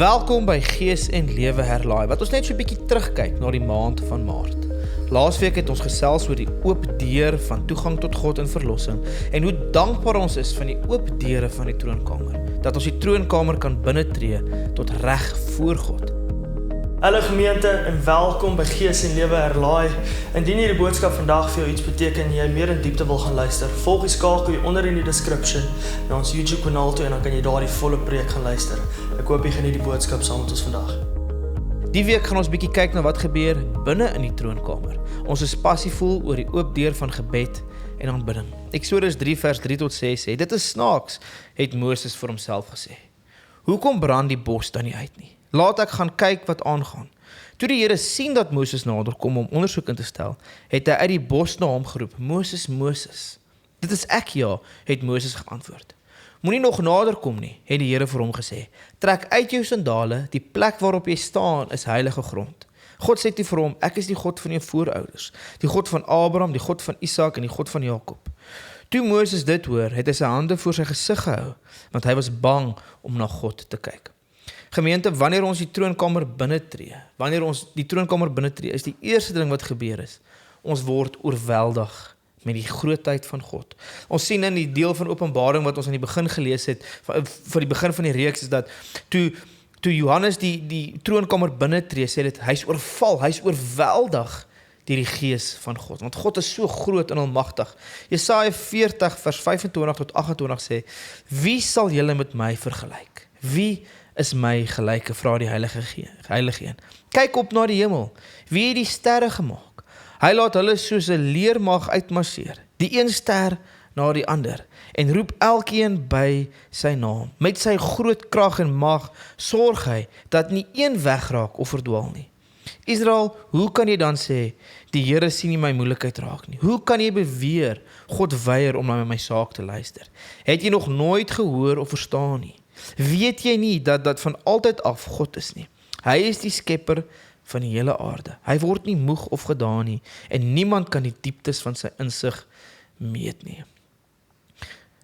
Welkom by Gees en Lewe Herlaai, wat ons net so 'n bietjie terugkyk na die maand van Maart. Laasweek het ons gesels oor die oop deur van toegang tot God en verlossing en hoe dankbaar ons is van die oop deure van die troonkamer, dat ons die troonkamer kan binnentree tot reg voor God. Hallo gemeente en welkom by Gees en Lewe Herlaai. Indien hierdie boodskap vandag vir jou iets beteken en jy meer in diepte wil gaan luister, volg die skakel hier onder in die description na ons YouTube kanaal toe en dan kan jy daar die volle preek gaan luister. Ek hoop jy geniet die boodskap saam met ons vandag. Die week gaan ons bietjie kyk na wat gebeur binne in die troonkamer. Ons is passievol oor die oop deur van gebed en aanbidding. Eksodus 3 vers 3 tot 6 sê, dit is snaaks, het Moses vir homself gesê. Hoekom brand die bos dan nie uit nie? Laat ek gaan kyk wat aangaan. Toe die Here sien dat Moses nader kom om ondersoek in te stel, het hy uit die bos na hom geroep, Moses, Moses. Dit is ek ja, het Moses geantwoord. Moenie nog nader kom nie, het die Here vir hom gesê. Trek uit jou sandale, die plek waarop jy staan is heilige grond. God sê toe vir hom, ek is die God van jou voorouders, die God van Abraham, die God van Isak en die God van Jakob. Toe Moses dit hoor, het hy sy hande voor sy gesig gehou, want hy was bang om na God te kyk. Gemeente, wanneer ons die troonkamer binnentree, is die eerste ding wat gebeur is, ons word oorweldig met die grootheid van God. Ons sien in die deel van Openbaring wat ons aan die begin gelees het, vir die begin van die reeks, is dat toe Johannes die troonkamer binnentree, sê dit, hy is oorval, hy is oorweldig deur die Gees van God, want God is so groot en almagtig. Jesaja 40 vers 25 tot 28 sê, wie sal julle met my vergelyk? Wie is my gelyke, vra die heilige een. Kyk op na die hemel, wie het die sterre gemaak? Hy laat hulle soos 'n leermag uitmarseer, die een ster na die ander, en roep elkeen by sy naam. Met sy groot krag en mag sorg hy, dat nie een wegraak of verdwaal nie. Israel, hoe kan jy dan sê, die Here sien nie my moeilikheid raak nie? Hoe kan jy beweer, God weier om na my saak te luister? Het jy nog nooit gehoor of verstaan nie? Weet jy nie dat van altyd af God is nie? Hy is die skepper van die hele aarde. Hy word nie moeg of gedaan nie, en niemand kan die dieptes van sy insig meet nie.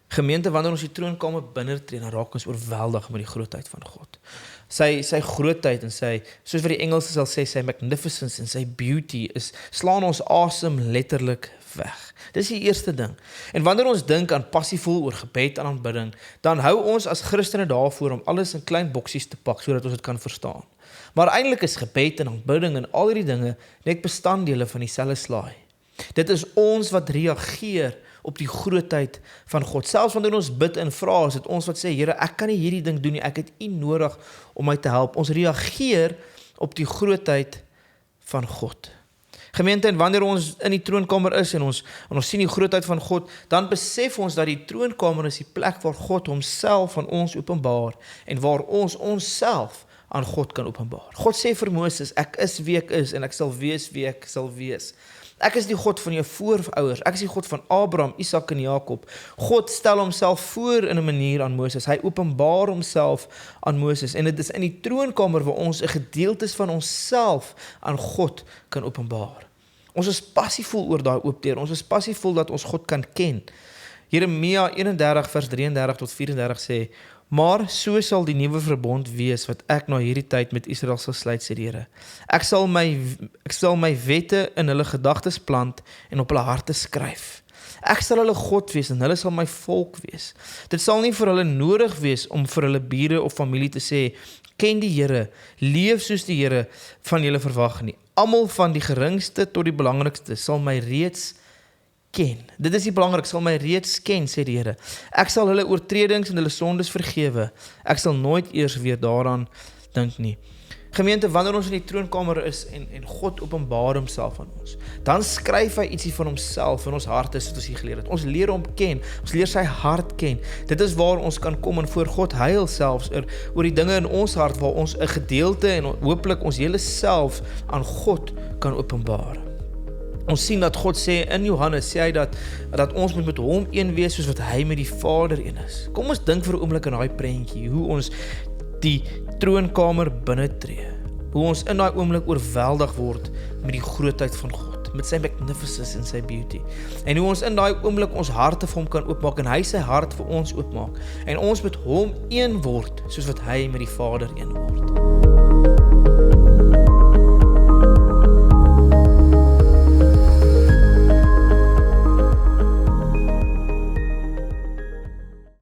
Gemeente, wanneer ons die troonkamer binnentree, dan raak ons oorweldig met die grootheid van God. Sy grootheid en soos wat die Engelse sal sê, sy magnificence en sy beauty slaan ons asem letterlik weg. Dis die eerste ding. En wanneer ons dink aan passievol oor gebed en aanbidding, dan hou ons as Christene daarvoor om alles in klein boksies te pak, sodat ons dit kan verstaan. Maar eintlik is gebed en aanbidding en al hierdie dinge net bestanddele van dieselfde slaai. Dit is ons wat reageer op die grootheid van God. Selfs wanneer ons bid en vra, is dit ons wat sê, Here, ek kan nie hierdie ding doen nie, ek het U nodig om my te help. Ons reageer op die grootheid van God. Gemeente, en wanneer ons in die troonkamer is en ons sien die grootheid van God, dan besef ons dat die troonkamer is die plek waar God homself aan ons openbaar en waar ons onsself aan God kan openbaar. God sê vir Moses, ek is wie ek is en ek sal wees wie ek sal wees. Ek is die God van jou voorouders, ek is die God van Abraham, Isak en Jakob. God stel homself voor in 'n manier aan Moses, hy openbaar homself aan Moses, en dit is in die troonkamer waar ons 'n gedeeltes van onsself aan God kan openbaar. Ons is passievol oor daai oop deur, ons is passievol dat ons God kan ken. Jeremia 31 vers 33 tot 34 sê, maar so sal die nuwe verbond wees wat ek na hierdie tyd met Israel sal sluit, sê die Here. Ek sal my wette in hulle gedagtes plant en op hulle harte skryf. Ek sal hulle God wees en hulle sal my volk wees. Dit sal nie vir hulle nodig wees om vir hulle bure of familie te sê, ken die Here, leef soos die Here van julle verwag nie. Almal van die geringste tot die belangrikste sal my reeds ken. Dit is die belangrijk, sal my reeds ken, sê die Here. Ek sal hulle oortredings en hulle sondes vergewe. Ek sal nooit eers weer daaraan dink nie. Gemeente, wanneer ons in die troonkamer is en God openbaar homself aan ons, dan skryf hy ietsie van homself in ons harte, soos ons hier geleer het. Ons leer hom ken, ons leer sy hart ken. Dit is waar ons kan kom en voor God huil selfs oor die dinge in ons hart, waar ons 'n gedeelte en hopelik ons hele self aan God kan openbaar. Ons sien dat God sê, in Johannes sê hy dat ons moet met hom een wees, soos wat hy met die Vader een is. Kom ons dink vir 'n oomblik aan daai prentjie, hoe ons die troonkamer binnentree, hoe ons in daai oomblik oorweldig word met die grootheid van God, met sy magnificence en sy beauty. En hoe ons in daai oomblik ons harte vir hom kan oopmaak en hy sy hart vir ons oopmaak. En ons met hom een word, soos wat hy met die Vader een word.